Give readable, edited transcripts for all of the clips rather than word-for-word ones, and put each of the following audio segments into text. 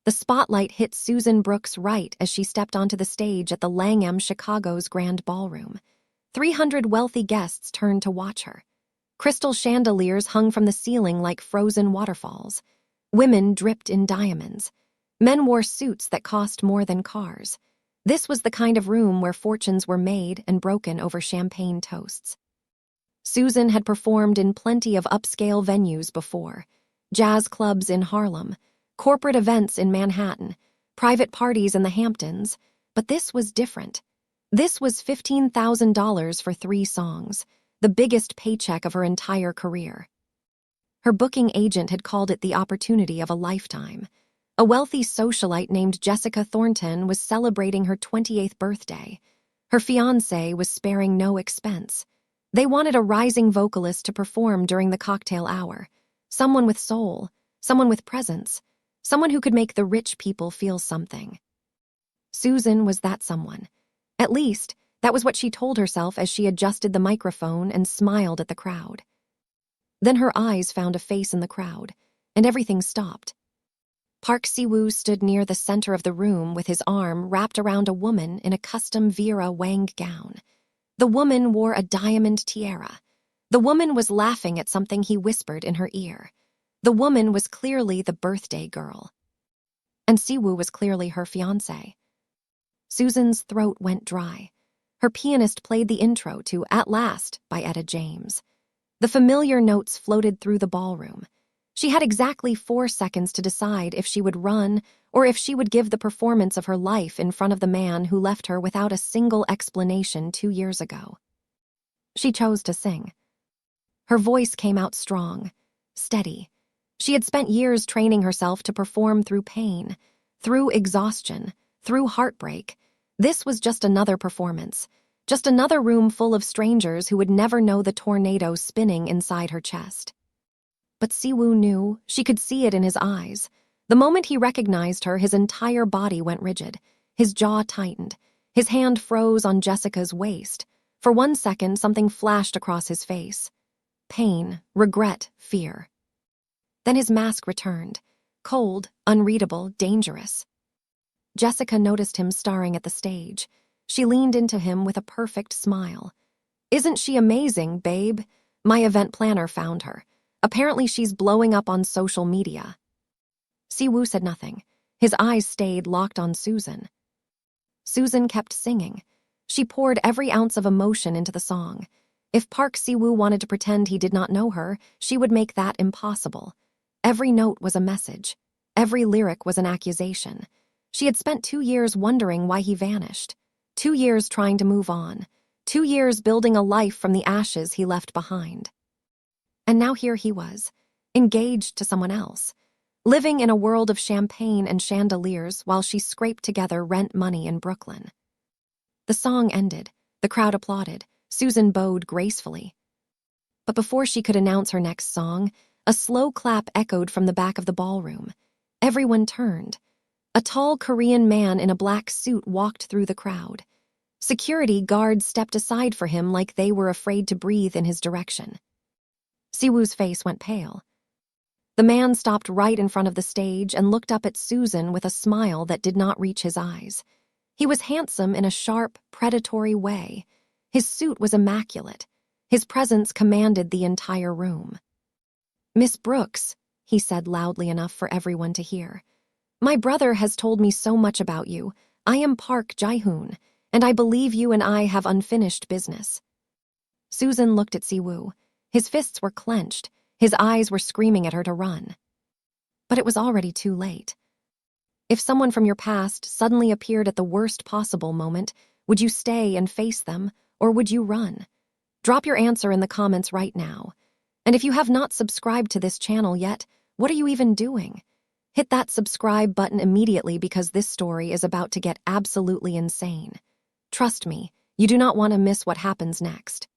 The spotlight hit Susan Brooks right as she stepped onto the stage at the Langham, Chicago's Grand Ballroom. 300 wealthy guests turned to watch her. Crystal chandeliers hung from the ceiling like frozen waterfalls. Women dripped in diamonds. Men wore suits that cost more than cars. This was the kind of room where fortunes were made and broken over champagne toasts. Susan had performed in plenty of upscale venues before: jazz clubs in Harlem, corporate events in Manhattan, private parties in the Hamptons, but this was different. This was $15,000 for 3 songs, the biggest paycheck of her entire career. Her booking agent had called it the opportunity of a lifetime. A wealthy socialite named Jessica Thornton was celebrating her 28th birthday. Her fiancé was sparing no expense. They wanted a rising vocalist to perform during the cocktail hour. Someone with soul, someone with presence, someone who could make the rich people feel something. Susan was that someone. At least, that was what she told herself as she adjusted the microphone and smiled at the crowd. Then her eyes found a face in the crowd, and everything stopped. Park Siwoo stood near the center of the room with his arm wrapped around a woman in a custom Vera Wang gown. The woman wore a diamond tiara. The woman was laughing at something he whispered in her ear. The woman was clearly the birthday girl. And Siwoo was clearly her fiancé. Susan's throat went dry. Her pianist played the intro to At Last by Etta James. The familiar notes floated through the ballroom. She had exactly 4 seconds to decide if she would run or if she would give the performance of her life in front of the man who left her without a single explanation 2 years ago. She chose to sing. Her voice came out strong, steady. She had spent years training herself to perform through pain, through exhaustion, through heartbreak. This was just another performance, just another room full of strangers who would never know the tornado spinning inside her chest. But Siwoo knew, she could see it in his eyes. The moment he recognized her, his entire body went rigid. His jaw tightened. His hand froze on Jessica's waist. For 1 second, something flashed across his face. Pain, regret, fear. Then his mask returned. Cold, unreadable, dangerous. Jessica noticed him staring at the stage. She leaned into him with a perfect smile. "Isn't she amazing, babe? My event planner found her. Apparently she's blowing up on social media." Siwoo said nothing. His eyes stayed locked on Susan. Susan kept singing. She poured every ounce of emotion into the song. If Park Siwoo wanted to pretend he did not know her, she would make that impossible. Every note was a message. Every lyric was an accusation. She had spent 2 years wondering why he vanished. 2 years trying to move on. 2 years building a life from the ashes he left behind. And now here he was, engaged to someone else, living in a world of champagne and chandeliers while she scraped together rent money in Brooklyn. The song ended. The crowd applauded. Susan bowed gracefully. But before she could announce her next song, a slow clap echoed from the back of the ballroom. Everyone turned. A tall Korean man in a black suit walked through the crowd. Security guards stepped aside for him like they were afraid to breathe in his direction. Siwoo's face went pale. The man stopped right in front of the stage and looked up at Susan with a smile that did not reach his eyes. He was handsome in a sharp, predatory way. His suit was immaculate. His presence commanded the entire room. "Miss Brooks," he said loudly enough for everyone to hear, "my brother has told me so much about you. I am Park Jae-hoon, and I believe you and I have unfinished business." Susan looked at Siwoo. His fists were clenched. His eyes were screaming at her to run. But it was already too late. If someone from your past suddenly appeared at the worst possible moment, would you stay and face them, or would you run? Drop your answer in the comments right now. And if you have not subscribed to this channel yet, what are you even doing? Hit that subscribe button immediately because this story is about to get absolutely insane. Trust me, you do not want to miss what happens next.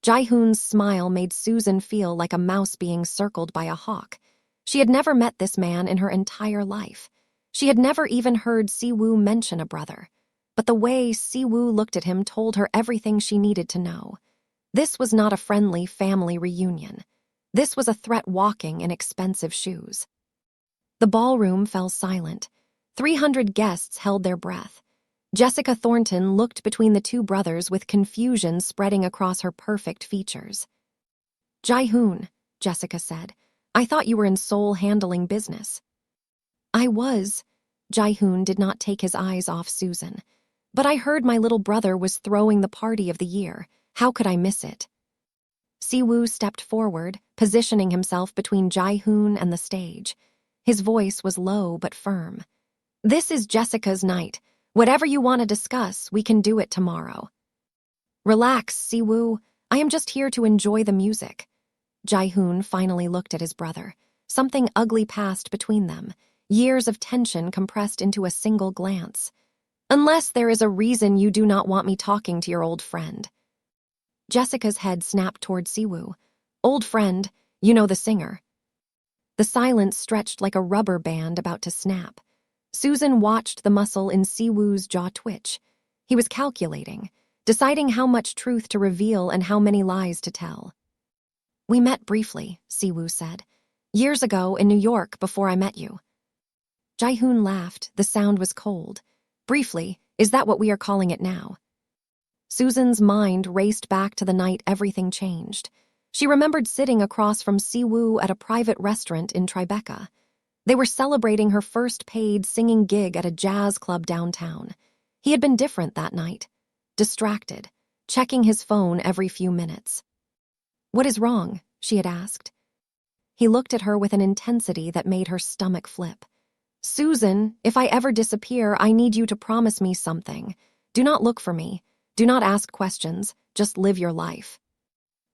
Jae-hoon's smile made Susan feel like a mouse being circled by a hawk. She had never met this man in her entire life. She had never even heard Siwoo mention a brother. But the way Siwoo looked at him told her everything she needed to know. This was not a friendly family reunion. This was a threat walking in expensive shoes. The ballroom fell silent. 300 guests held their breath. Jessica Thornton looked between the two brothers with confusion spreading across her perfect features. "Jae-hoon," Jessica said, "I thought you were in Seoul handling business." "I was." Jae-hoon did not take his eyes off Susan. "But I heard my little brother was throwing the party of the year. How could I miss it?" Siwoo stepped forward, positioning himself between Jae-hoon and the stage. His voice was low but firm. "This is Jessica's night. Whatever you want to discuss, we can do it tomorrow." "Relax, Siwoo. I am just here to enjoy the music." Jae-hoon finally looked at his brother. Something ugly passed between them, years of tension compressed into a single glance. "Unless there is a reason you do not want me talking to your old friend." Jessica's head snapped toward Siwoo. "Old friend, you know the singer." The silence stretched like a rubber band about to snap. Susan watched the muscle in Siwoo's jaw twitch. He was calculating, deciding how much truth to reveal and how many lies to tell. "We met briefly," Siwoo said. "Years ago in New York before I met you." Jae-hoon laughed. The sound was cold. "Briefly, is that what we are calling it now?" Susan's mind raced back to the night everything changed. She remembered sitting across from Siwoo at a private restaurant in Tribeca. They were celebrating her first paid singing gig at a jazz club downtown. He had been different that night. Distracted, checking his phone every few minutes. "What is wrong?" she had asked. He looked at her with an intensity that made her stomach flip. "Susan, if I ever disappear, I need you to promise me something. Do not look for me. Do not ask questions. Just live your life."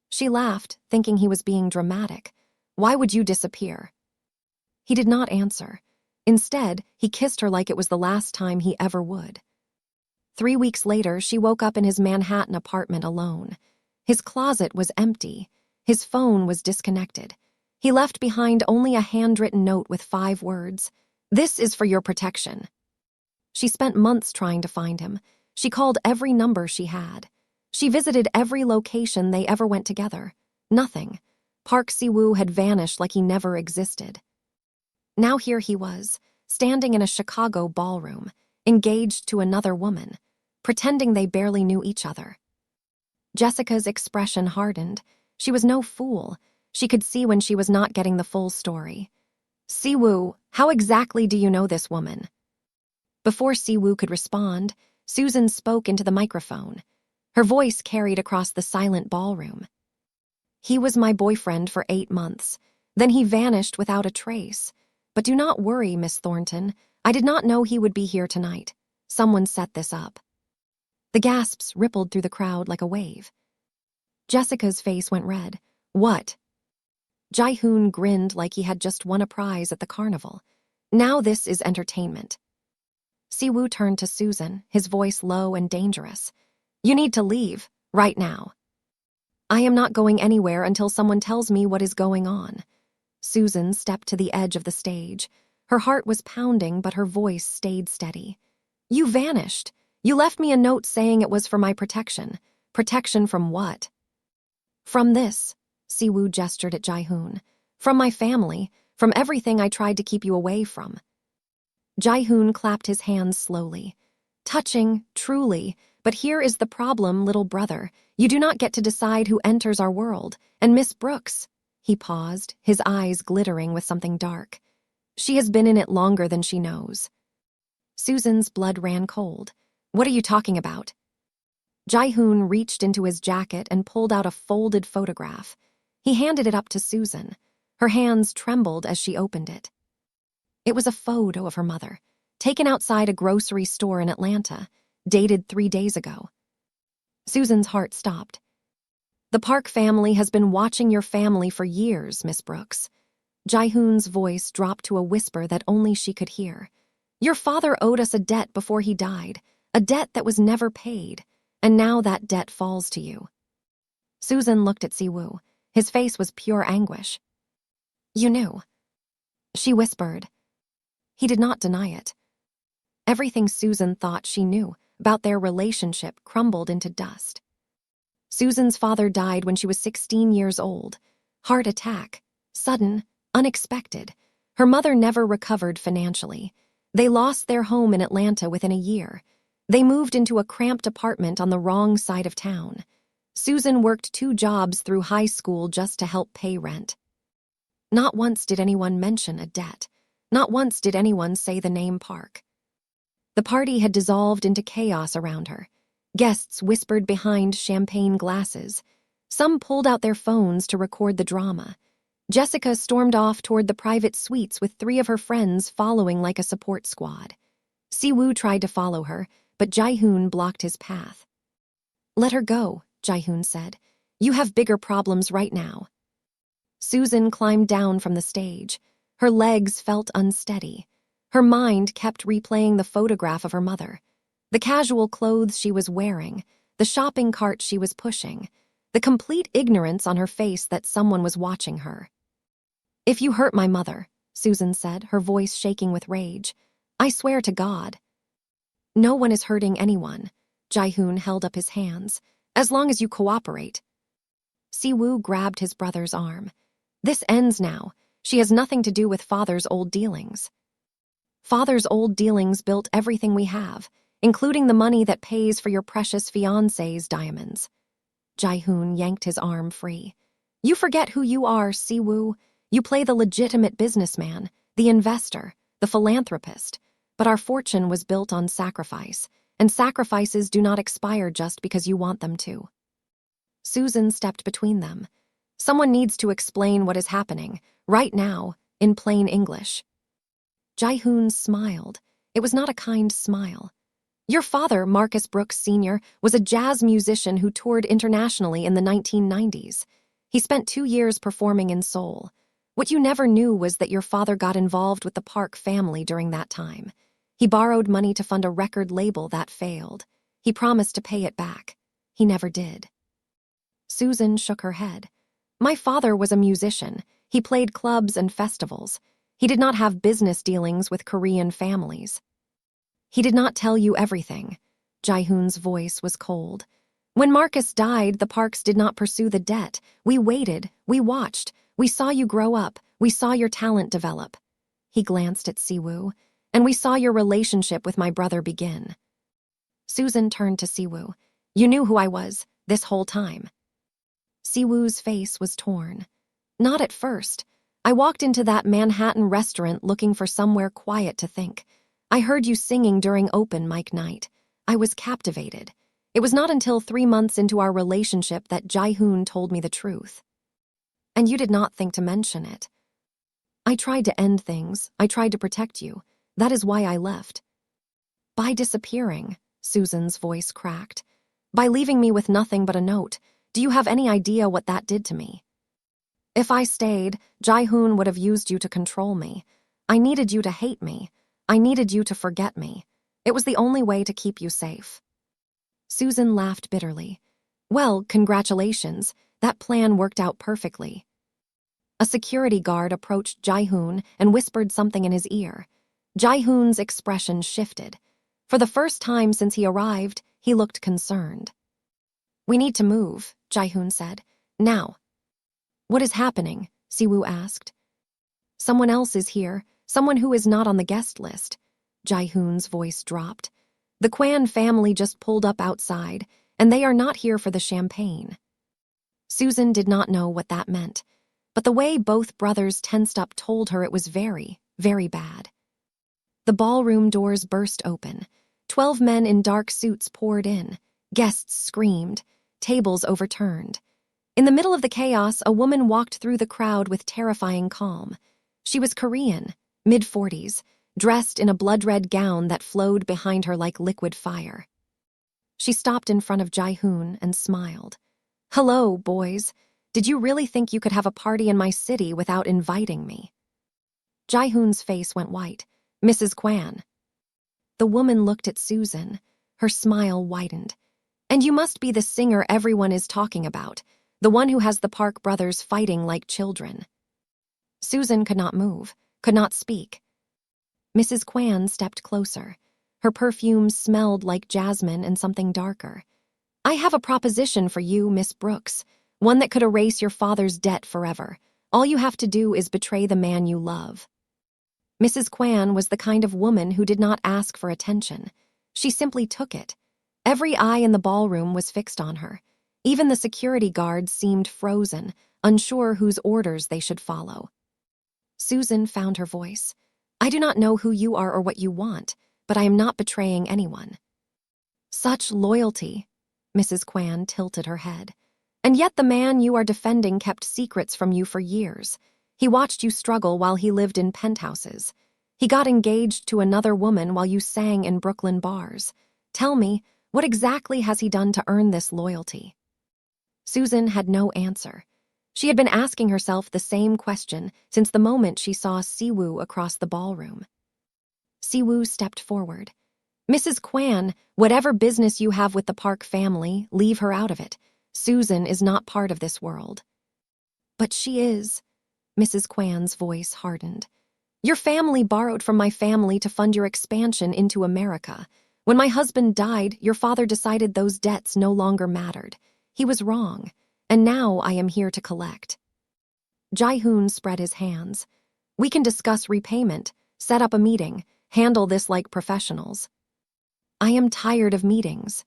She laughed, thinking he was being dramatic. "Why would you disappear?" He did not answer. Instead, he kissed her like it was the last time he ever would. 3 weeks later, she woke up in his Manhattan apartment alone. His closet was empty. His phone was disconnected. He left behind only a handwritten note with 5 words. "This is for your protection." She spent months trying to find him. She called every number she had. She visited every location they ever went together. Nothing. Park Siwoo had vanished like he never existed. Now here he was, standing in a Chicago ballroom, engaged to another woman, pretending they barely knew each other. Jessica's expression hardened. She was no fool. She could see when she was not getting the full story. "Siwoo, how exactly do you know this woman?" Before Siwoo could respond, Susan spoke into the microphone. Her voice carried across the silent ballroom. "He was my boyfriend for 8 months. Then he vanished without a trace. But do not worry, Miss Thornton. I did not know he would be here tonight. Someone set this up." The gasps rippled through the crowd like a wave. Jessica's face went red. "What?" Jae-hoon grinned like he had just won a prize at the carnival. "Now this is entertainment." Siwoo turned to Susan, his voice low and dangerous. "You need to leave, right now." "I am not going anywhere until someone tells me what is going on." Susan stepped to the edge of the stage. Her heart was pounding, but her voice stayed steady. "You vanished. You left me a note saying it was for my protection. Protection from what?" "From this," Siwoo gestured at Jae-hoon. "From my family, from everything I tried to keep you away from." Jae-hoon clapped his hands slowly. "Touching, truly, but here is the problem, little brother. You do not get to decide who enters our world. And Miss Brooks," he paused, his eyes glittering with something dark. "She has been in it longer than she knows." Susan's blood ran cold. "What are you talking about?" Jae-hoon reached into his jacket and pulled out a folded photograph. He handed it up to Susan. Her hands trembled as she opened it. It was a photo of her mother, taken outside a grocery store in Atlanta, dated 3 days ago. Susan's heart stopped. "The Park family has been watching your family for years, Miss Brooks." Jae-hoon's voice dropped to a whisper that only she could hear. "Your father owed us a debt before he died, a debt that was never paid, and now that debt falls to you." Susan looked at Siwoo. His face was pure anguish. "You knew," she whispered. He did not deny it. Everything Susan thought she knew about their relationship crumbled into dust. Susan's father died when she was 16 years old. Heart attack. Sudden, unexpected. Her mother never recovered financially. They lost their home in Atlanta within a year. They moved into a cramped apartment on the wrong side of town. Susan worked 2 jobs through high school just to help pay rent. Not once did anyone mention a debt. Not once did anyone say the name Park. The party had dissolved into chaos around her. Guests whispered behind champagne glasses. Some pulled out their phones to record the drama. Jessica stormed off toward the private suites with 3 of her friends following like a support squad. Siwoo tried to follow her, but Jae-hoon blocked his path. "Let her go," Jae-hoon said. "You have bigger problems right now." Susan climbed down from the stage. Her legs felt unsteady. Her mind kept replaying the photograph of her mother. The casual clothes she was wearing, the shopping cart she was pushing, the complete ignorance on her face that someone was watching her. "If you hurt my mother," Susan said, her voice shaking with rage, "I swear to God." "No one is hurting anyone." Jae-hoon held up his hands. "As long as you cooperate." Siwoo grabbed his brother's arm. "This ends now. She has nothing to do with Father's old dealings." "Father's old dealings built everything we have, including the money that pays for your precious fiancée's diamonds." Jae-hoon yanked his arm free. "You forget who you are, Siwoo. You play the legitimate businessman, the investor, the philanthropist. But our fortune was built on sacrifice, and sacrifices do not expire just because you want them to." Susan stepped between them. "Someone needs to explain what is happening, right now, in plain English." Jae-hoon smiled. It was not a kind smile. "Your father, Marcus Brooks Sr., was a jazz musician who toured internationally in the 1990s. He spent 2 years performing in Seoul. What you never knew was that your father got involved with the Park family during that time. He borrowed money to fund a record label that failed. He promised to pay it back. He never did." Susan shook her head. "My father was a musician. He played clubs and festivals. He did not have business dealings with Korean families." "He did not tell you everything." Jae-hoon's voice was cold. "When Marcus died, the Parks did not pursue the debt. We waited, we watched, we saw you grow up, we saw your talent develop." He glanced at Siwoo. "And we saw your relationship with my brother begin." Susan turned to Siwoo. "You knew who I was, this whole time." Siwoo's face was torn. "Not at first. I walked into that Manhattan restaurant looking for somewhere quiet to think. I heard you singing during open mic night. I was captivated. It was not until 3 months into our relationship that Jae-hoon told me the truth. And you did not think to mention it. I tried to end things. I tried to protect you. That is why I left." "By disappearing," Susan's voice cracked. "By leaving me with nothing but a note. Do you have any idea what that did to me? If I stayed, Jae-hoon would have used you to control me. I needed you to hate me. I needed you to forget me. It was the only way to keep you safe." Susan laughed bitterly. "Well, congratulations. That plan worked out perfectly." A security guard approached Jae-hoon and whispered something in his ear. Jae-hoon's expression shifted. For the first time since he arrived, he looked concerned. "We need to move," Jae-hoon said. "Now." "What is happening?" Siwoo asked. "Someone else is here, someone who is not on the guest list." Jae-hoon's voice dropped. "The Kwan family just pulled up outside, and they are not here for the champagne." Susan did not know what that meant, but the way both brothers tensed up told her it was very, very bad. The ballroom doors burst open. 12 men in dark suits poured in. Guests screamed. Tables overturned. In the middle of the chaos, a woman walked through the crowd with terrifying calm. She was Korean, mid-40s, dressed in a blood-red gown that flowed behind her like liquid fire. She stopped in front of Jae-hoon and smiled. "Hello, boys. Did you really think you could have a party in my city without inviting me?" Jae-hoon's face went white. "Mrs. Kwan." The woman looked at Susan. Her smile widened. "And you must be the singer everyone is talking about, the one who has the Park brothers fighting like children." Susan could not move, could not speak. Mrs. Kwan stepped closer. Her perfume smelled like jasmine and something darker. "I have a proposition for you, Miss Brooks, one that could erase your father's debt forever. All you have to do is betray the man you love." Mrs. Kwan was the kind of woman who did not ask for attention. She simply took it. Every eye in the ballroom was fixed on her. Even the security guards seemed frozen, unsure whose orders they should follow. Susan found her voice. "I do not know who you are or what you want, but I am not betraying anyone." "Such loyalty." Mrs. Kwan tilted her head. "And yet the man you are defending kept secrets from you for years. He watched you struggle while he lived in penthouses. He got engaged to another woman while you sang in Brooklyn bars. Tell me, what exactly has he done to earn this loyalty?" Susan had no answer. She had been asking herself the same question since the moment she saw Siwoo across the ballroom. Siwoo stepped forward. "Mrs. Kwan, whatever business you have with the Park family, leave her out of it. Susan is not part of this world." "But she is." Mrs. Kwan's voice hardened. "Your family borrowed from my family to fund your expansion into America. When my husband died, your father decided those debts no longer mattered. He was wrong, and now I am here to collect." Jae-hoon spread his hands. "We can discuss repayment, set up a meeting, handle this like professionals." "I am tired of meetings."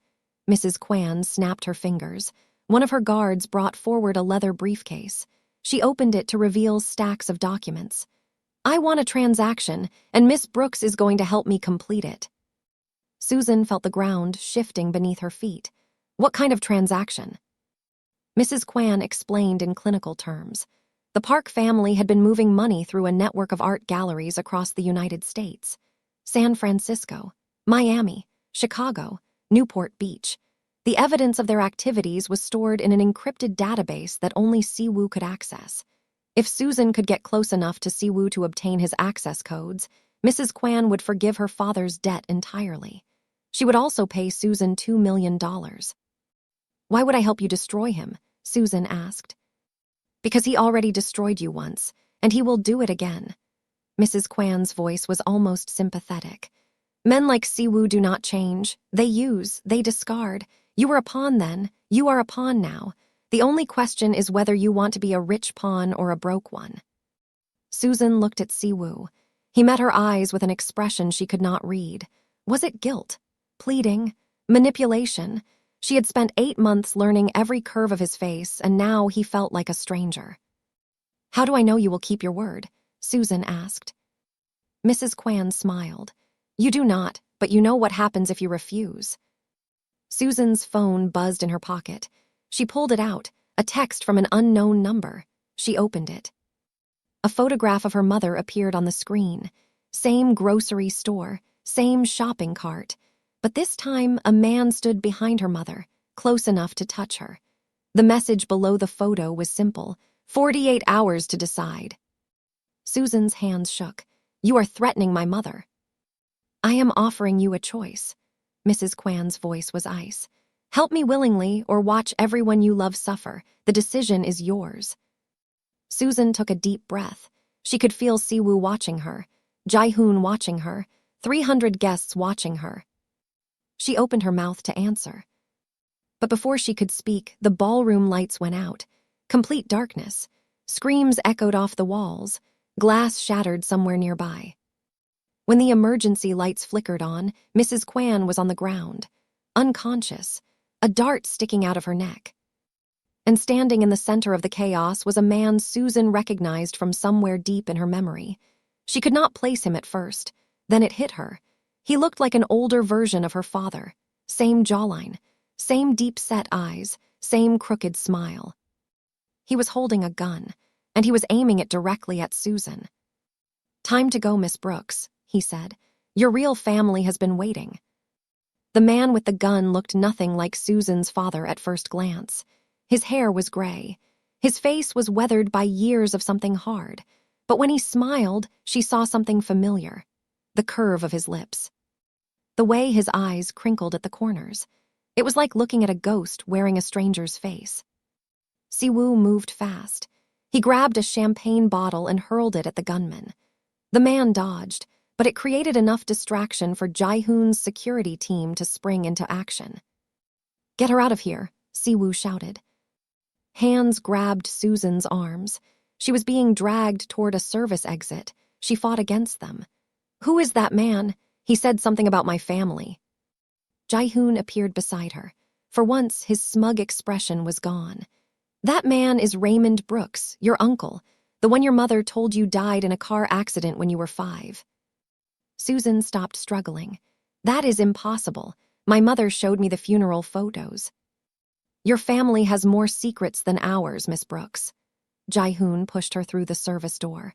Mrs. Kwan snapped her fingers. One of her guards brought forward a leather briefcase. She opened it to reveal stacks of documents. "I want a transaction, and Miss Brooks is going to help me complete it." Susan felt the ground shifting beneath her feet. "What kind of transaction?" Mrs. Kwan explained in clinical terms. The Park family had been moving money through a network of art galleries across the United States. San Francisco, Miami, Chicago, Newport Beach. The evidence of their activities was stored in an encrypted database that only Siwoo could access. If Susan could get close enough to Siwoo to obtain his access codes, Mrs. Kwan would forgive her father's debt entirely. She would also pay Susan $2 million. "Why would I help you destroy him?" Susan asked. "Because he already destroyed you once, and he will do it again." Mrs. Kwan's voice was almost sympathetic. "Men like Siwoo do not change. They use, they discard. You were a pawn then, you are a pawn now. The only question is whether you want to be a rich pawn or a broke one." Susan looked at Siwoo. He met her eyes with an expression she could not read. Was it guilt? Pleading? Manipulation? She had spent 8 months learning every curve of his face, and now he felt like a stranger. "How do I know you will keep your word?" Susan asked. Mrs. Kwan smiled. "You do not, but you know what happens if you refuse." Susan's phone buzzed in her pocket. She pulled it out, a text from an unknown number. She opened it. A photograph of her mother appeared on the screen. Same grocery store, same shopping cart. But this time, a man stood behind her mother, close enough to touch her. The message below the photo was simple: 48 hours to decide. Susan's hands shook. "You are threatening my mother." "I am offering you a choice." Mrs. Kwan's voice was ice. "Help me willingly or watch everyone you love suffer. The decision is yours." Susan took a deep breath. She could feel Siwoo watching her, Jae-hoon watching her, 300 guests watching her. She opened her mouth to answer. But before she could speak, the ballroom lights went out. Complete darkness. Screams echoed off the walls. Glass shattered somewhere nearby. When the emergency lights flickered on, Mrs. Kwan was on the ground, unconscious, a dart sticking out of her neck. And standing in the center of the chaos was a man Susan recognized from somewhere deep in her memory. She could not place him at first. Then it hit her. He looked like an older version of her father. Same jawline, same deep-set eyes, same crooked smile. He was holding a gun, and he was aiming it directly at Susan. "Time to go, Miss Brooks," he said. "Your real family has been waiting." The man with the gun looked nothing like Susan's father at first glance. His hair was gray. His face was weathered by years of something hard. But when he smiled, she saw something familiar. The curve of his lips. The way his eyes crinkled at the corners. It was like looking at a ghost wearing a stranger's face. Siwoo moved fast. He grabbed a champagne bottle and hurled it at the gunman. The man dodged, but it created enough distraction for Jae-hoon's security team to spring into action. "Get her out of here," Siwoo shouted. Hands grabbed Susan's arms. She was being dragged toward a service exit. She fought against them. "Who is that man? He said something about my family." Jae-hoon appeared beside her. For once, his smug expression was gone. "That man is Raymond Brooks, your uncle, the one your mother told you died in a car accident when you were 5. Susan stopped struggling. "That is impossible. My mother showed me the funeral photos." "Your family has more secrets than ours, Miss Brooks." Jae-hoon pushed her through the service door.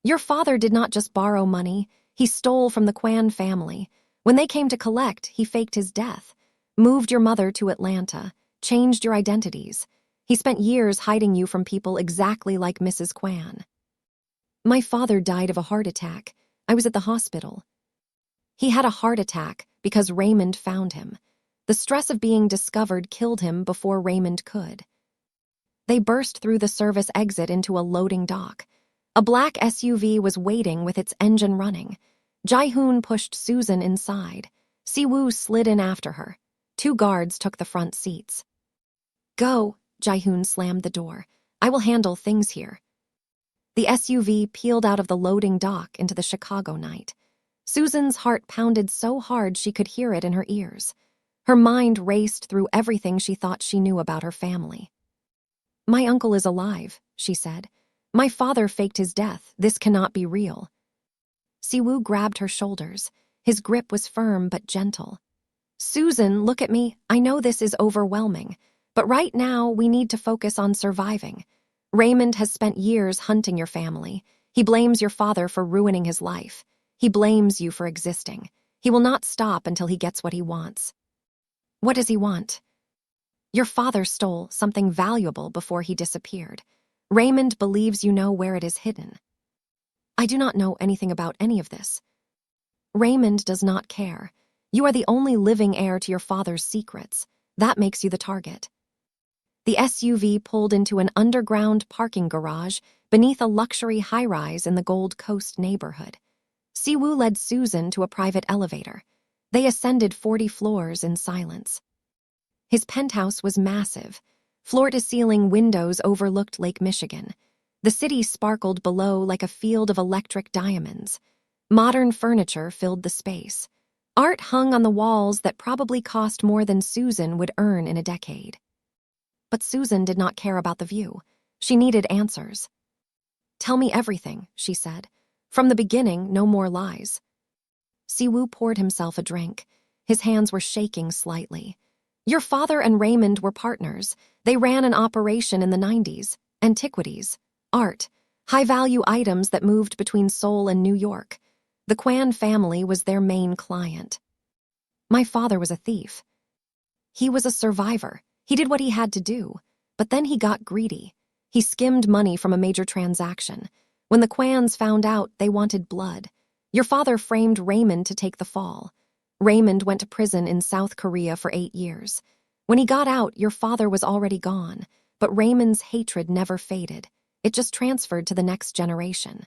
"Your father did not just borrow money. He stole from the Kwan family. When they came to collect, he faked his death, moved your mother to Atlanta, changed your identities. He spent years hiding you from people exactly like Mrs. Kwan." "My father died of a heart attack. I was at the hospital." "He had a heart attack because Raymond found him. The stress of being discovered killed him before Raymond could." They burst through the service exit into a loading dock. A black SUV was waiting with its engine running. Jae-hoon pushed Susan inside. Siwoo slid in after her. 2 guards took the front seats. "Go," Jae-hoon slammed the door. "I will handle things here." The SUV peeled out of the loading dock into the Chicago night. Susan's heart pounded so hard she could hear it in her ears. Her mind raced through everything she thought she knew about her family. "My uncle is alive," she said. "My father faked his death. This cannot be real." Siwoo grabbed her shoulders. His grip was firm but gentle. "Susan, look at me. I know this is overwhelming, but right now we need to focus on surviving. Raymond has spent years hunting your family. He blames your father for ruining his life. He blames you for existing. He will not stop until he gets what he wants." "What does he want?" "Your father stole something valuable before he disappeared. Raymond believes you know where it is hidden." "I do not know anything about any of this." "Raymond does not care. You are the only living heir to your father's secrets. That makes you the target." The SUV pulled into an underground parking garage beneath a luxury high-rise in the Gold Coast neighborhood. Siwoo led Susan to a private elevator. They ascended 40 floors in silence. His penthouse was massive. Floor-to-ceiling windows overlooked Lake Michigan. The city sparkled below like a field of electric diamonds. Modern furniture filled the space. Art hung on the walls that probably cost more than Susan would earn in a decade. But Susan did not care about the view. She needed answers. "Tell me everything," she said. "From the beginning, no more lies." Siwoo poured himself a drink. His hands were shaking slightly. "Your father and Raymond were partners. They ran an operation in the 90s. Antiquities, art, high-value items that moved between Seoul and New York. The Kwan family was their main client. My father was a thief. He was a survivor. He did what he had to do. But then he got greedy. He skimmed money from a major transaction. When the Kwans found out, they wanted blood. Your father framed Raymond to take the fall. Raymond went to prison in South Korea for 8 years. When he got out, your father was already gone. But Raymond's hatred never faded. It just transferred to the next generation."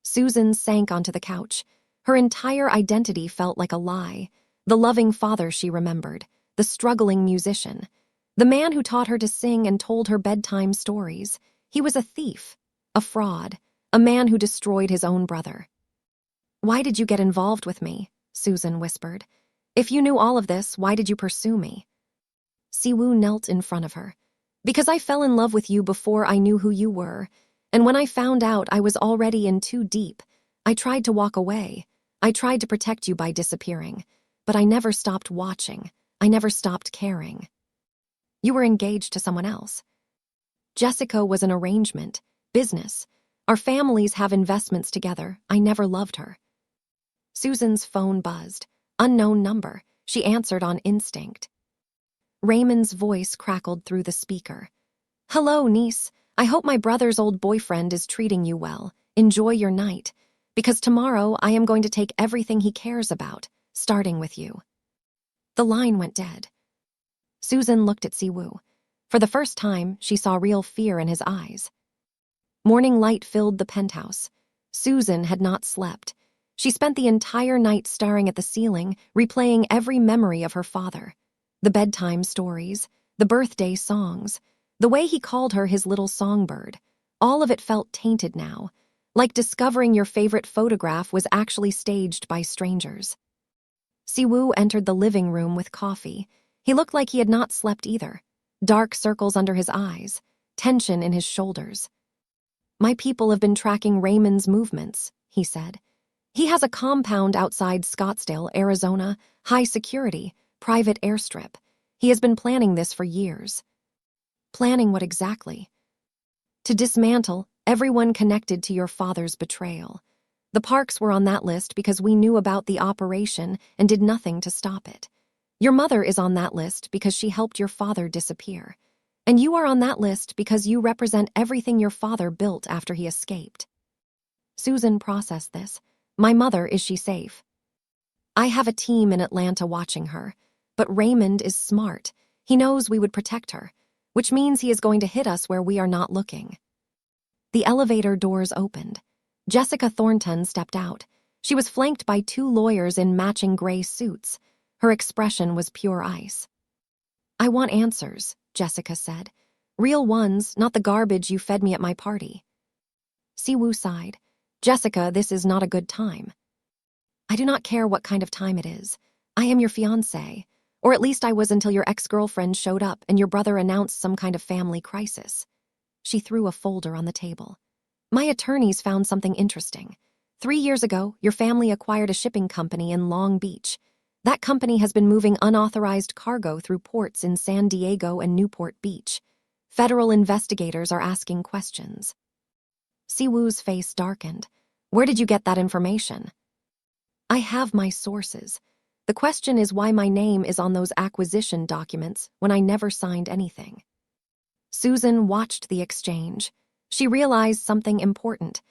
Susan sank onto the couch. Her entire identity felt like a lie. The loving father she remembered, the struggling musician, the man who taught her to sing and told her bedtime stories. He was a thief, a fraud, a man who destroyed his own brother. "Why did you get involved with me?" Susan whispered. "If you knew all of this, why did you pursue me?" Siwoo knelt in front of her. "Because I fell in love with you before I knew who you were. And when I found out, I was already in too deep. I tried to walk away. I tried to protect you by disappearing. But I never stopped watching. I never stopped caring." "You were engaged to someone else." "Jessica was an arrangement, business. Our families have investments together. I never loved her." Susan's phone buzzed. Unknown number. She answered on instinct. Raymond's voice crackled through the speaker. "Hello, niece. I hope my brother's old boyfriend is treating you well. Enjoy your night. Because tomorrow I am going to take everything he cares about, starting with you." The line went dead. Susan looked at Siwoo. For the first time, she saw real fear in his eyes. Morning light filled the penthouse. Susan had not slept. She spent the entire night staring at the ceiling, replaying every memory of her father. The bedtime stories, the birthday songs, the way he called her his little songbird. All of it felt tainted now. Like discovering your favorite photograph was actually staged by strangers. Siwoo entered the living room with coffee. He looked like he had not slept either. Dark circles under his eyes, tension in his shoulders. My people have been tracking Raymond's movements, he said. He has a compound outside Scottsdale, Arizona, high security, private airstrip. He has been planning this for years. Planning what exactly? To dismantle everyone connected to your father's betrayal. The Parks were on that list because we knew about the operation and did nothing to stop it. Your mother is on that list because she helped your father disappear. And you are on that list because you represent everything your father built after he escaped. Susan processed this. My mother, is she safe? I have a team in Atlanta watching her. But Raymond is smart. He knows we would protect her, which means he is going to hit us where we are not looking. The elevator doors opened. Jessica Thornton stepped out. She was flanked by 2 lawyers in matching gray suits. Her expression was pure ice. I want answers, Jessica said. Real ones, not the garbage you fed me at my party. Siwoo sighed. Jessica, this is not a good time. I do not care what kind of time it is. I am your fiancé. Or at least I was until your ex-girlfriend showed up and your brother announced some kind of family crisis. She threw a folder on the table. My attorneys found something interesting. 3 years ago, your family acquired a shipping company in Long Beach. That company has been moving unauthorized cargo through ports in San Diego and Newport Beach. Federal investigators are asking questions. Siwoo's face darkened. Where did you get that information? I have my sources. The question is why my name is on those acquisition documents when I never signed anything. Susan watched the exchange. She realized something important.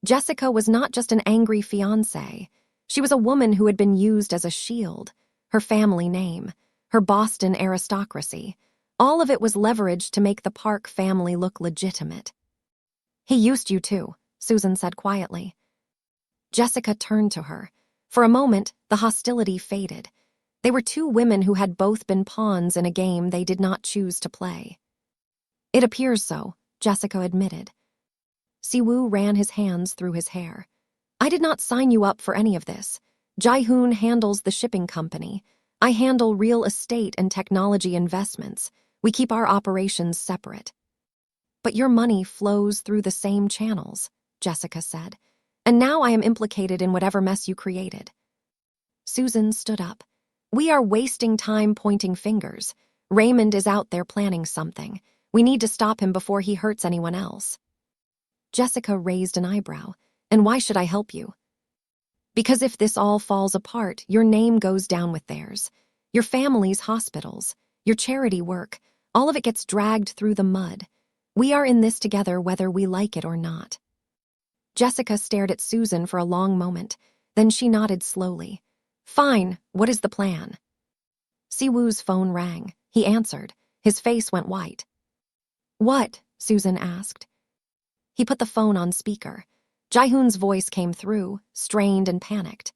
Jessica was not just an angry fiancée. She was a woman who had been used as a shield. Her family name, her Boston aristocracy, all of it was leveraged to make the Park family look legitimate. He used you too, Susan said quietly. Jessica turned to her. For a moment, the hostility faded. They were 2 women who had both been pawns in a game they did not choose to play. It appears so, Jessica admitted. Siwoo ran his hands through his hair. I did not sign you up for any of this. Jae-hoon handles the shipping company. I handle real estate and technology investments. We keep our operations separate. But your money flows through the same channels, Jessica said. And now I am implicated in whatever mess you created. Susan stood up. We are wasting time pointing fingers. Raymond is out there planning something. We need to stop him before he hurts anyone else. Jessica raised an eyebrow. And why should I help you? Because if this all falls apart, your name goes down with theirs. Your family's hospitals, your charity work, all of it gets dragged through the mud. We are in this together whether we like it or not. Jessica stared at Susan for a long moment. Then she nodded slowly. Fine, what is the plan? Siwoo's phone rang. He answered. His face went white. What? Susan asked. He put the phone on speaker. Jae-hoon's voice came through, strained and panicked.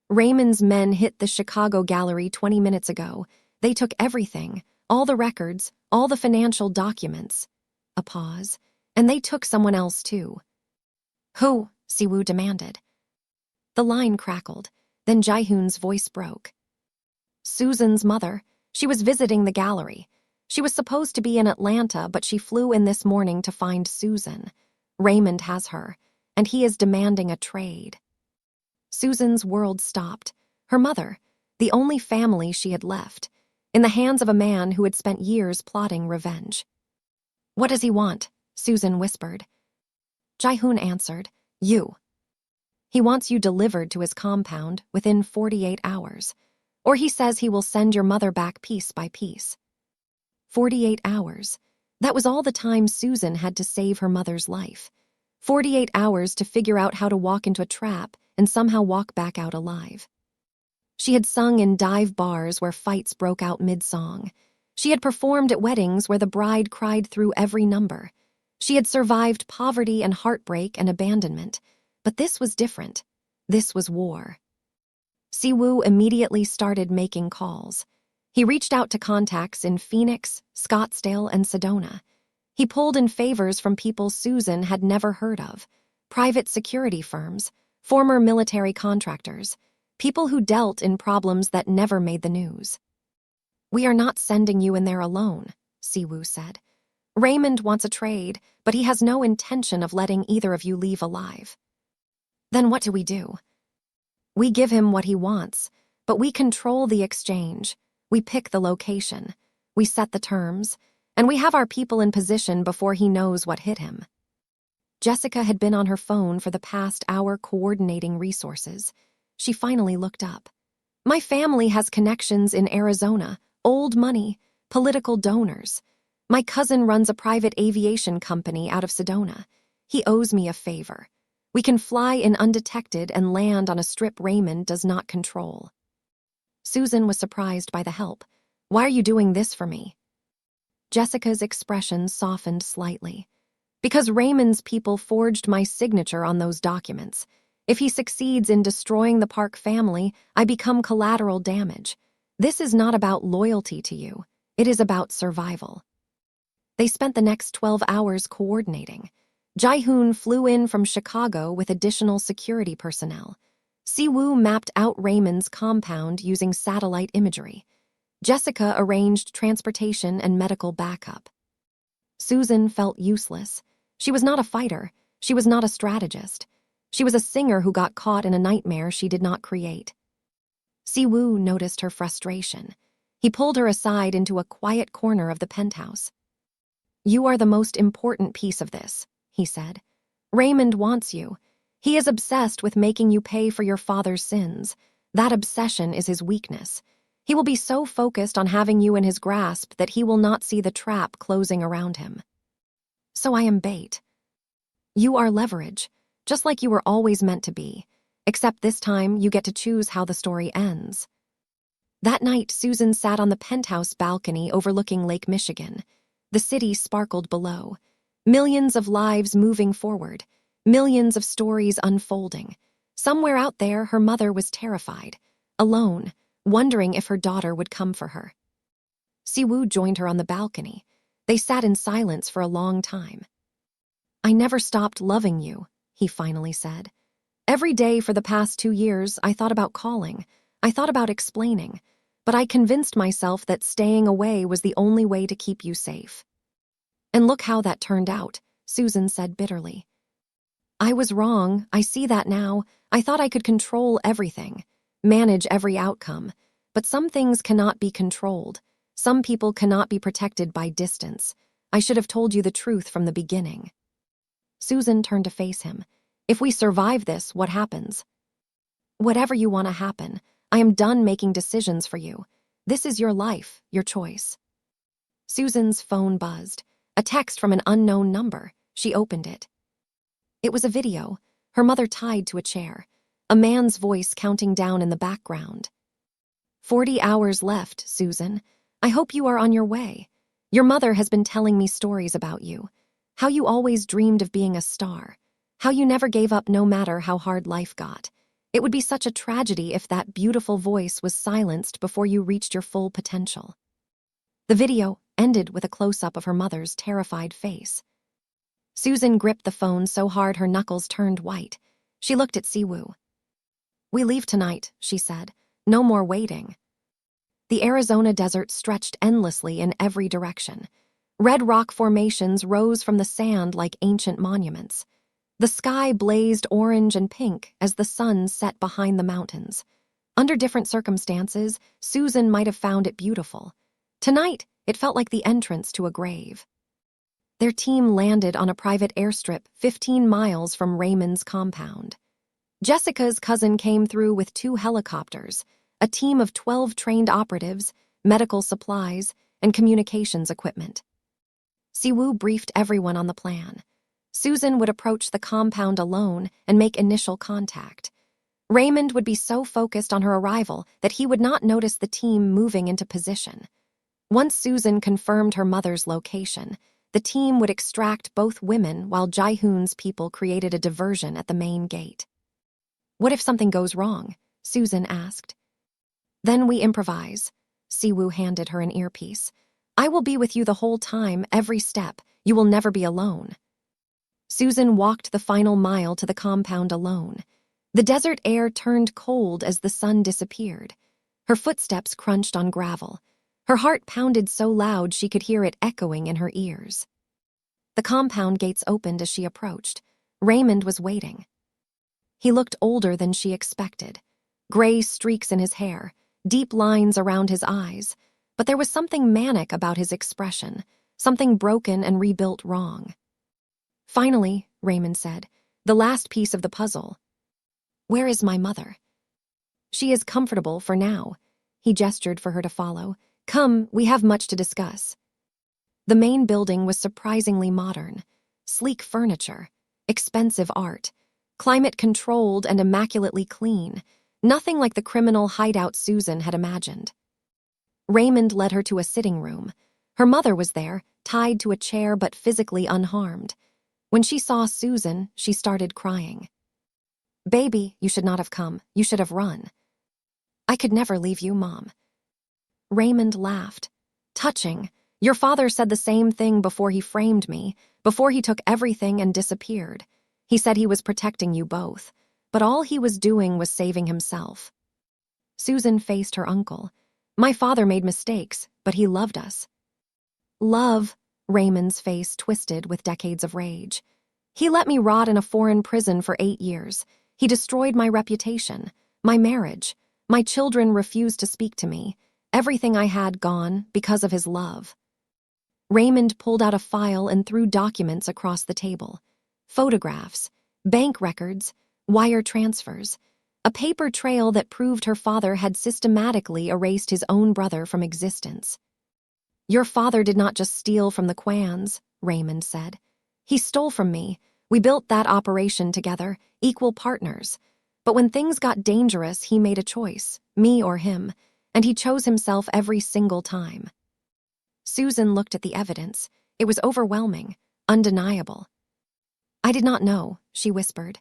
Raymond's men hit the Chicago gallery 20 minutes ago. They took everything, all the records, all the financial documents. A pause. And they took someone else too. Who? Siwoo demanded. The line crackled. Then Jae-hoon's voice broke. Susan's mother. She was visiting the gallery. She was supposed to be in Atlanta, but she flew in this morning to find Susan. Raymond has her, and he is demanding a trade. Susan's world stopped. Her mother, the only family she had left, in the hands of a man who had spent years plotting revenge. What does he want? Susan whispered. Jae-hoon answered, You. He wants you delivered to his compound within 48 hours. Or he says he will send your mother back piece by piece. 48 hours. That was all the time Susan had to save her mother's life. 48 hours to figure out how to walk into a trap and somehow walk back out alive. She had sung in dive bars where fights broke out mid-song. She had performed at weddings where the bride cried through every number. She had survived poverty and heartbreak and abandonment. But this was different. This was war. Siwoo immediately started making calls. He reached out to contacts in Phoenix, Scottsdale, and Sedona. He pulled in favors from people Susan had never heard of. Private security firms, former military contractors, people who dealt in problems that never made the news. "We are not sending you in there alone," Siwoo said. "Raymond wants a trade, but he has no intention of letting either of you leave alive." "Then what do we do?" "We give him what he wants, but we control the exchange. We pick the location. We set the terms, and we have our people in position before he knows what hit him." Jessica had been on her phone for the past hour coordinating resources. She finally looked up. "My family has connections in Arizona, old money, political donors. My cousin runs a private aviation company out of Sedona. He owes me a favor. We can fly in undetected and land on a strip Raymond does not control." Susan was surprised by the help. "Why are you doing this for me?" Jessica's expression softened slightly. "Because Raymond's people forged my signature on those documents. If he succeeds in destroying the Park family, I become collateral damage. This is not about loyalty to you. It is about survival." They spent the next 12 hours coordinating. Jae-hoon flew in from Chicago with additional security personnel. Siwoo mapped out Raymond's compound using satellite imagery. Jessica arranged transportation and medical backup. Susan felt useless. She was not a fighter. She was not a strategist. She was a singer who got caught in a nightmare she did not create. Siwoo noticed her frustration. He pulled her aside into a quiet corner of the penthouse. "You are the most important piece of this," he said. "Raymond wants you. He is obsessed with making you pay for your father's sins. That obsession is his weakness. He will be so focused on having you in his grasp that he will not see the trap closing around him." "So I am bait." "You are leverage, just like you were always meant to be, except this time you get to choose how the story ends." That night, Susan sat on the penthouse balcony overlooking Lake Michigan. The city sparkled below. Millions of lives moving forward. Millions of stories unfolding. Somewhere out there, her mother was terrified, alone, wondering if her daughter would come for her. Siwoo joined her on the balcony. They sat in silence for a long time. "I never stopped loving you," he finally said. "Every day for the past 2 years, I thought about calling. I thought about explaining. But I convinced myself that staying away was the only way to keep you safe." "And look how that turned out," Susan said bitterly. "I was wrong. I see that now. I thought I could control everything, manage every outcome. But some things cannot be controlled. Some people cannot be protected by distance. I should have told you the truth from the beginning." Susan turned to face him. "If we survive this, what happens?" "Whatever you want to happen. I am done making decisions for you. This is your life, your choice." Susan's phone buzzed. A text from an unknown number. She opened it. It was a video, her mother tied to a chair, a man's voice counting down in the background. 40 hours left, Susan. I hope you are on your way. Your mother has been telling me stories about you. How you always dreamed of being a star. How you never gave up no matter how hard life got. It would be such a tragedy if that beautiful voice was silenced before you reached your full potential." The video ended with a close-up of her mother's terrified face. Susan gripped the phone so hard her knuckles turned white. She looked at Siwoo. "We leave tonight," she said. "No more waiting." The Arizona desert stretched endlessly in every direction. Red rock formations rose from the sand like ancient monuments. The sky blazed orange and pink as the sun set behind the mountains. Under different circumstances, Susan might have found it beautiful. Tonight, it felt like the entrance to a grave. Their team landed on a private airstrip 15 miles from Raymond's compound. Jessica's cousin came through with 2 helicopters, a team of 12 trained operatives, medical supplies, and communications equipment. Siwoo briefed everyone on the plan. Susan would approach the compound alone and make initial contact. Raymond would be so focused on her arrival that he would not notice the team moving into position. Once Susan confirmed her mother's location, the team would extract both women while Jae-hoon's people created a diversion at the main gate. "What if something goes wrong?" Susan asked. "Then we improvise." Siwoo handed her an earpiece. "I will be with you the whole time, every step. You will never be alone." Susan walked the final mile to the compound alone. The desert air turned cold as the sun disappeared. Her footsteps crunched on gravel. Her heart pounded so loud she could hear it echoing in her ears. The compound gates opened as she approached. Raymond was waiting. He looked older than she expected. Gray streaks in his hair, deep lines around his eyes, but there was something manic about his expression, something broken and rebuilt wrong. "Finally," Raymond said, "the last piece of the puzzle. Where is my mother?" "She is comfortable for now." He gestured for her to follow. "Come, we have much to discuss." The main building was surprisingly modern. Sleek furniture, expensive art, climate-controlled and immaculately clean, nothing like the criminal hideout Susan had imagined. Raymond led her to a sitting room. Her mother was there, tied to a chair but physically unharmed. When she saw Susan, she started crying. "Baby, you should not have come. You should have run." "I could never leave you, Mom." Raymond laughed. "Touching. Your father said the same thing before he framed me, before he took everything and disappeared. He said he was protecting you both, but all he was doing was saving himself." Susan faced her uncle. "My father made mistakes, but he loved us." "Love," Raymond's face twisted with decades of rage. "He let me rot in a foreign prison for 8 years. He destroyed my reputation, my marriage. My children refused to speak to me. Everything I had gone because of his love." Raymond pulled out a file and threw documents across the table. Photographs, bank records, wire transfers, a paper trail that proved her father had systematically erased his own brother from existence. "Your father did not just steal from the Kwans," Raymond said. "He stole from me. We built that operation together, equal partners. But when things got dangerous, he made a choice, me or him, and he chose himself every single time." Susan looked at the evidence. It was overwhelming, undeniable. "I did not know," she whispered.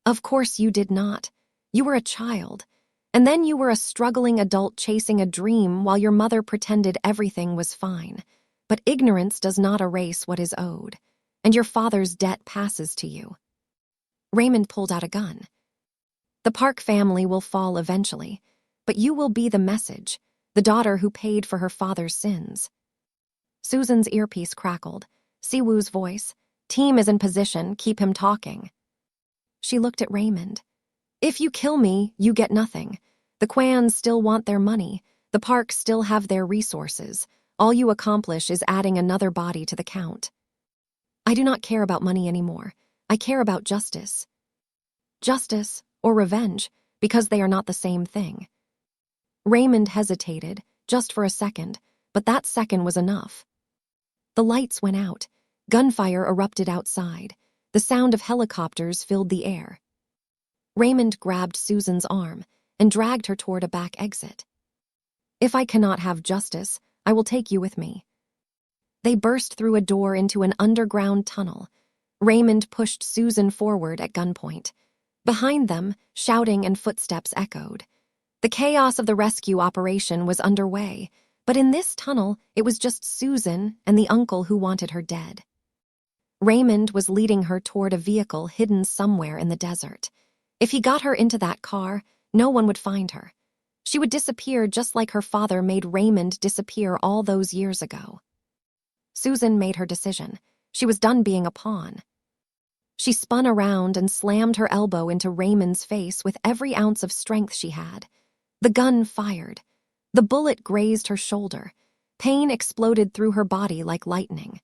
"Of course you did not. You were a child. And then you were a struggling adult chasing a dream while your mother pretended everything was fine. But ignorance does not erase what is owed, and your father's debt passes to you." Raymond pulled out a gun. "The Park family will fall eventually, but you will be the message, the daughter who paid for her father's sins." Susan's earpiece crackled. Siwoo's voice, "Team is in position, keep him talking." She looked at Raymond. "If you kill me, you get nothing. The Kwans still want their money. The Parks still have their resources. All you accomplish is adding another body to the count." "I do not care about money anymore. I care about justice." "Justice or revenge, because they are not the same thing." Raymond hesitated, just for a second, but that second was enough. The lights went out. Gunfire erupted outside. The sound of helicopters filled the air. Raymond grabbed Susan's arm and dragged her toward a back exit. "If I cannot have justice, I will take you with me." They burst through a door into an underground tunnel. Raymond pushed Susan forward at gunpoint. Behind them, shouting and footsteps echoed. The chaos of the rescue operation was underway, but in this tunnel, it was just Susan and the uncle who wanted her dead. Raymond was leading her toward a vehicle hidden somewhere in the desert. If he got her into that car, no one would find her. She would disappear just like her father made Raymond disappear all those years ago. Susan made her decision. She was done being a pawn. She spun around and slammed her elbow into Raymond's face with every ounce of strength she had. The gun fired. The bullet grazed her shoulder. Pain exploded through her body like lightning.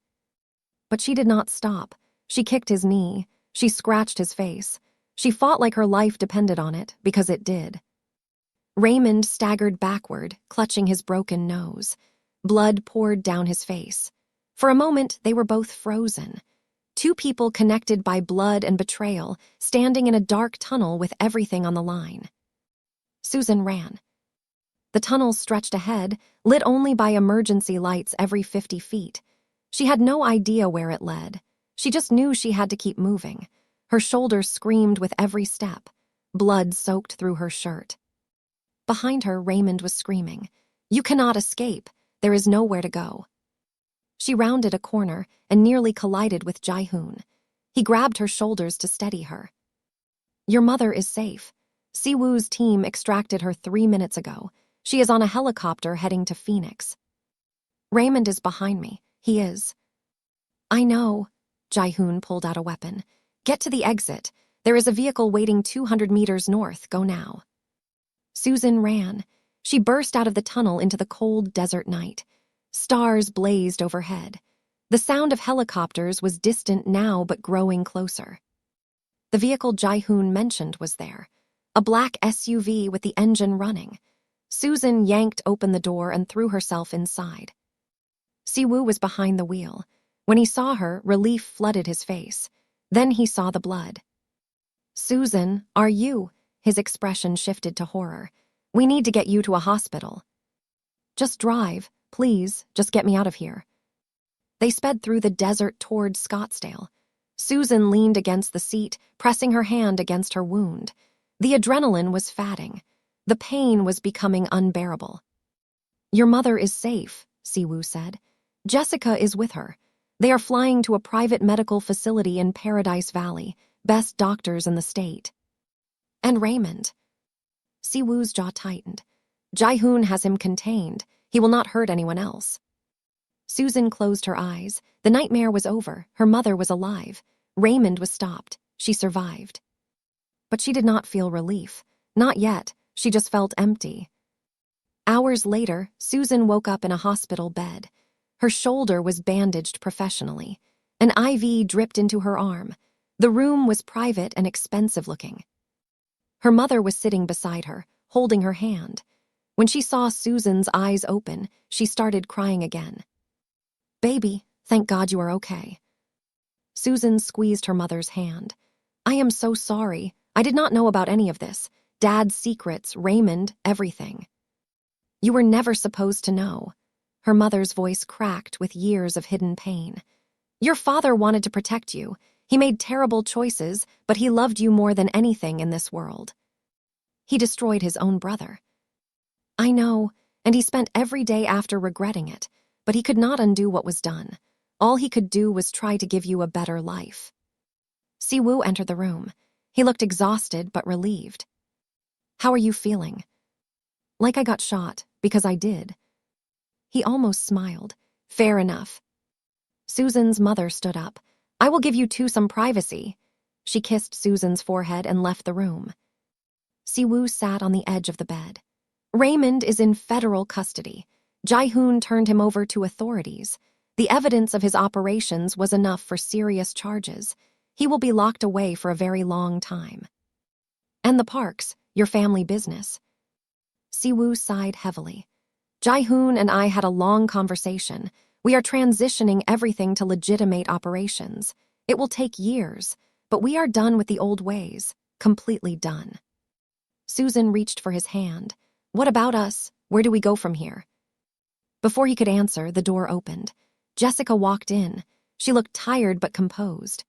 But she did not stop. She kicked his knee. She scratched his face. She fought like her life depended on it, because it did. Raymond staggered backward, clutching his broken nose. Blood poured down his face. For a moment, they were both frozen. Two people connected by blood and betrayal, standing in a dark tunnel with everything on the line. Susan ran. The tunnel stretched ahead, lit only by emergency lights every 50 feet. She had no idea where it led. She just knew she had to keep moving. Her shoulders screamed with every step. Blood soaked through her shirt. Behind her, Raymond was screaming, "You cannot escape. There is nowhere to go." She rounded a corner and nearly collided with Jae-hoon. He grabbed her shoulders to steady her. Your mother is safe. Siwoo's team extracted her 3 minutes ago. She is on a helicopter heading to Phoenix. Raymond is behind me. He is. I know. Jae-hoon pulled out a weapon. Get to the exit. There is a vehicle waiting 200 meters north. Go now. Susan ran. She burst out of the tunnel into the cold desert night. Stars blazed overhead. The sound of helicopters was distant now but growing closer. The vehicle Jae-hoon mentioned was there. A black SUV with the engine running. Susan yanked open the door and threw herself inside. Siwoo was behind the wheel. When he saw her, relief flooded his face. Then he saw the blood. Susan, are you? His expression shifted to horror. We need to get you to a hospital. Just drive, please, just get me out of here. They sped through the desert toward Scottsdale. Susan leaned against the seat, pressing her hand against her wound. The adrenaline was fatting. The pain was becoming unbearable. Your mother is safe, Siwoo said. Jessica is with her. They are flying to a private medical facility in Paradise Valley, best doctors in the state. And Raymond. Siwoo's jaw tightened. Jae-hoon has him contained. He will not hurt anyone else. Susan closed her eyes. The nightmare was over. Her mother was alive. Raymond was stopped. She survived. But she did not feel relief. Not yet. She just felt empty. Hours later, Susan woke up in a hospital bed. Her shoulder was bandaged professionally. An IV dripped into her arm. The room was private and expensive-looking. Her mother was sitting beside her, holding her hand. When she saw Susan's eyes open, she started crying again. Baby, thank God you are okay. Susan squeezed her mother's hand. I am so sorry. I did not know about any of this. Dad's secrets, Raymond, everything. You were never supposed to know. Her mother's voice cracked with years of hidden pain. Your father wanted to protect you. He made terrible choices, but he loved you more than anything in this world. He destroyed his own brother. I know, and he spent every day after regretting it, but he could not undo what was done. All he could do was try to give you a better life. Siwoo entered the room. He looked exhausted but relieved. How are you feeling? Like I got shot, because I did. He almost smiled. Fair enough. Susan's mother stood up. I will give you two some privacy. She kissed Susan's forehead and left the room. Siwoo sat on the edge of the bed. Raymond is in federal custody. Jae-hoon turned him over to authorities. The evidence of his operations was enough for serious charges. He will be locked away for a very long time. And the parks, your family business. Siwoo sighed heavily. Jae-hoon and I had a long conversation. We are transitioning everything to legitimate operations. It will take years, but we are done with the old ways. Completely done. Susan reached for his hand. What about us? Where do we go from here? Before he could answer, the door opened. Jessica walked in. She looked tired but composed.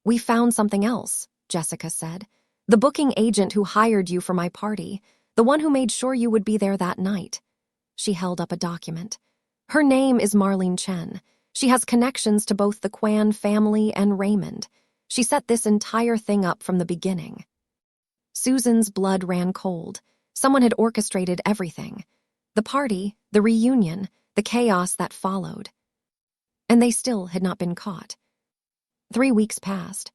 We found something else, Jessica said. The booking agent who hired you for my party, the one who made sure you would be there that night. She held up a document. Her name is Marlene Chen. She has connections to both the Kwan family and Raymond. She set this entire thing up from the beginning. Susan's blood ran cold. Someone had orchestrated everything. The party, the reunion, the chaos that followed. And they still had not been caught. 3 weeks passed.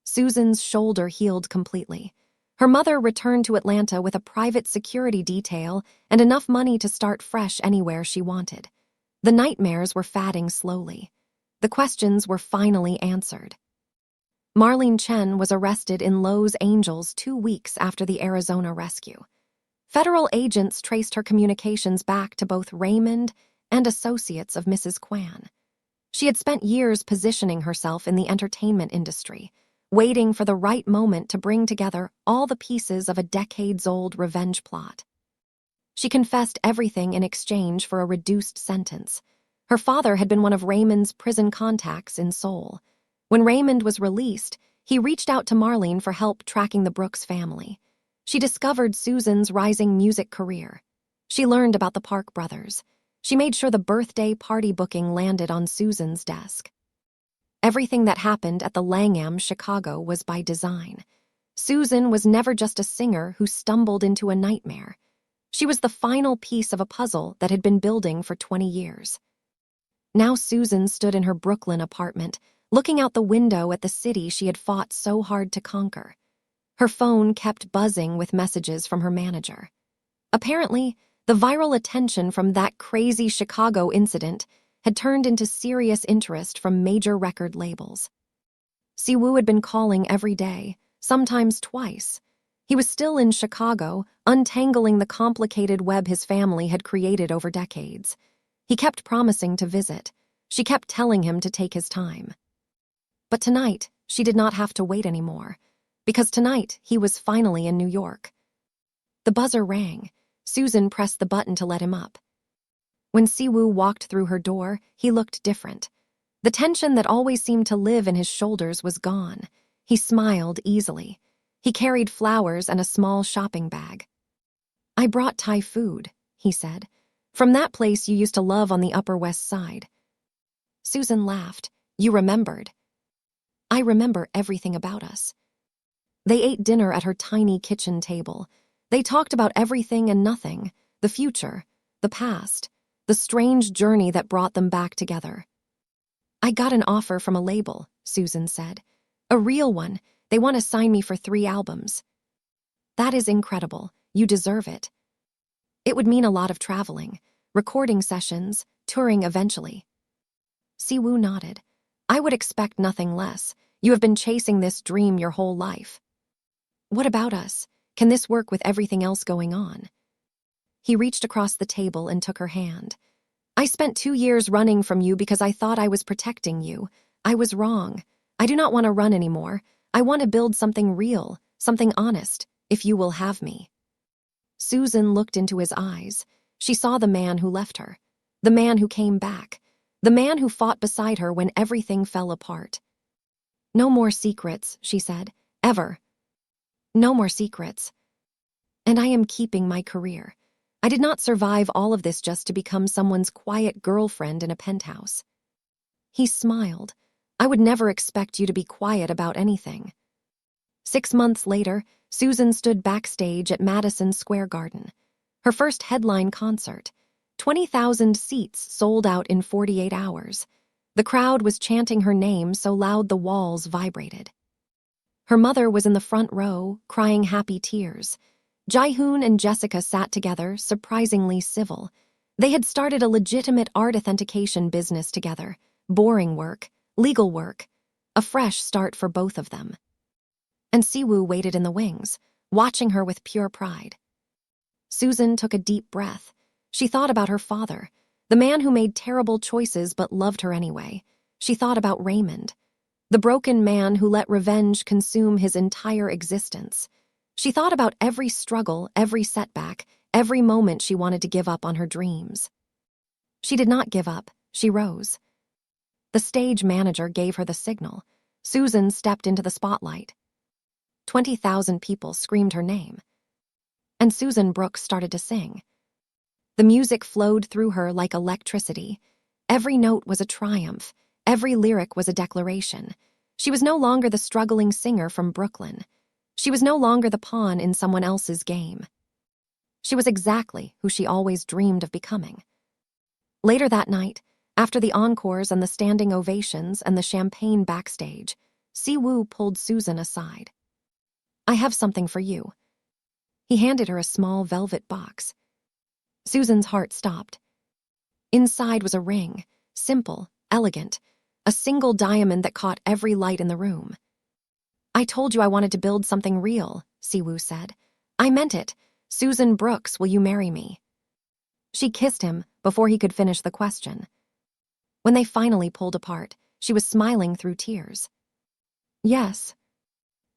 Susan's shoulder healed completely. Her mother returned to Atlanta with a private security detail and enough money to start fresh anywhere she wanted. The nightmares were fading slowly. The questions were finally answered. Marlene Chen was arrested in Los Angeles 2 weeks after the Arizona rescue. Federal agents traced her communications back to both Raymond and associates of Mrs. Kwan. She had spent years positioning herself in the entertainment industry, waiting for the right moment to bring together all the pieces of a decades-old revenge plot. She confessed everything in exchange for a reduced sentence. Her father had been one of Raymond's prison contacts in Seoul. When Raymond was released, he reached out to Marlene for help tracking the Brooks family. She discovered Susan's rising music career. She learned about the Park brothers. She made sure the birthday party booking landed on Susan's desk. Everything that happened at the Langham, Chicago, was by design. Susan was never just a singer who stumbled into a nightmare. She was the final piece of a puzzle that had been building for 20 years. Now Susan stood in her Brooklyn apartment, looking out the window at the city she had fought so hard to conquer. Her phone kept buzzing with messages from her manager. Apparently, the viral attention from that crazy Chicago incident had turned into serious interest from major record labels. Siwoo had been calling every day, sometimes twice. He was still in Chicago, untangling the complicated web his family had created over decades. He kept promising to visit. She kept telling him to take his time. But tonight, she did not have to wait anymore, because tonight he was finally in New York. The buzzer rang. Susan pressed the button to let him up. When Siwoo walked through her door, he looked different. The tension that always seemed to live in his shoulders was gone. He smiled easily. He carried flowers and a small shopping bag. "I brought Thai food," he said. "From that place you used to love on the Upper West Side." Susan laughed. "You remembered." "I remember everything about us." They ate dinner at her tiny kitchen table. They talked about everything and nothing, the future, the past, the strange journey that brought them back together. "I got an offer from a label," Susan said. "A real one. They want to sign me for 3 albums. "That is incredible. You deserve it." "It would mean a lot of traveling, recording sessions, touring eventually." Siwoo nodded. "I would expect nothing less. You have been chasing this dream your whole life." "What about us? Can this work with everything else going on?" He reached across the table and took her hand. "I spent 2 years running from you because I thought I was protecting you. I was wrong. I do not want to run anymore. I want to build something real, something honest, if you will have me." Susan looked into his eyes. She saw the man who left her, the man who came back, the man who fought beside her when everything fell apart. "No more secrets," she said. "Ever. No more secrets. And I am keeping my career. I did not survive all of this just to become someone's quiet girlfriend in a penthouse." He smiled. "I would never expect you to be quiet about anything." 6 months later, Susan stood backstage at Madison Square Garden. Her first headline concert. 20,000 seats sold out in 48 hours. The crowd was chanting her name so loud the walls vibrated. Her mother was in the front row, crying happy tears. Jaehoon and Jessica sat together, surprisingly civil. They had started a legitimate art authentication business together. Boring work, legal work, a fresh start for both of them. And Siwoo waited in the wings, watching her with pure pride. Susan took a deep breath. She thought about her father, the man who made terrible choices but loved her anyway. She thought about Raymond, the broken man who let revenge consume his entire existence. She thought about every struggle, every setback, every moment she wanted to give up on her dreams. She did not give up. She rose. The stage manager gave her the signal. Susan stepped into the spotlight. 20,000 people screamed her name. And Susan Brooks started to sing. The music flowed through her like electricity. Every note was a triumph. Every lyric was a declaration. She was no longer the struggling singer from Brooklyn. She was no longer the pawn in someone else's game. She was exactly who she always dreamed of becoming. Later that night, after the encores and the standing ovations and the champagne backstage, Siwoo pulled Susan aside. "I have something for you." He handed her a small velvet box. Susan's heart stopped. Inside was a ring, simple, elegant, a single diamond that caught every light in the room. "I told you I wanted to build something real," Siwoo said. "I meant it. Susan Brooks, will you marry me?" She kissed him before he could finish the question. When they finally pulled apart, she was smiling through tears. "Yes."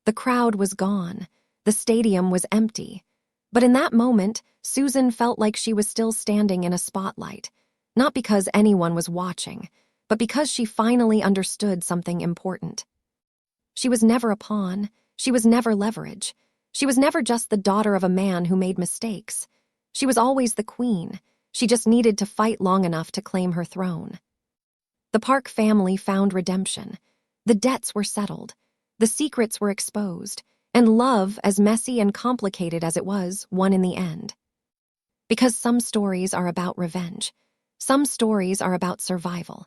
The crowd was gone. The stadium was empty. But in that moment, Susan felt like she was still standing in a spotlight, not because anyone was watching, but because she finally understood something important. She was never a pawn. She was never leverage. She was never just the daughter of a man who made mistakes. She was always the queen. She just needed to fight long enough to claim her throne. The Park family found redemption. The debts were settled, the secrets were exposed, and love, as messy and complicated as it was, won in the end. Because some stories are about revenge, some stories are about survival,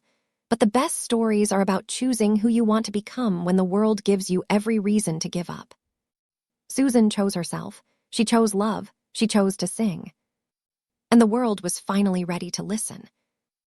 but the best stories are about choosing who you want to become when the world gives you every reason to give up. Susan chose herself. She chose love. She chose to sing. And the world was finally ready to listen.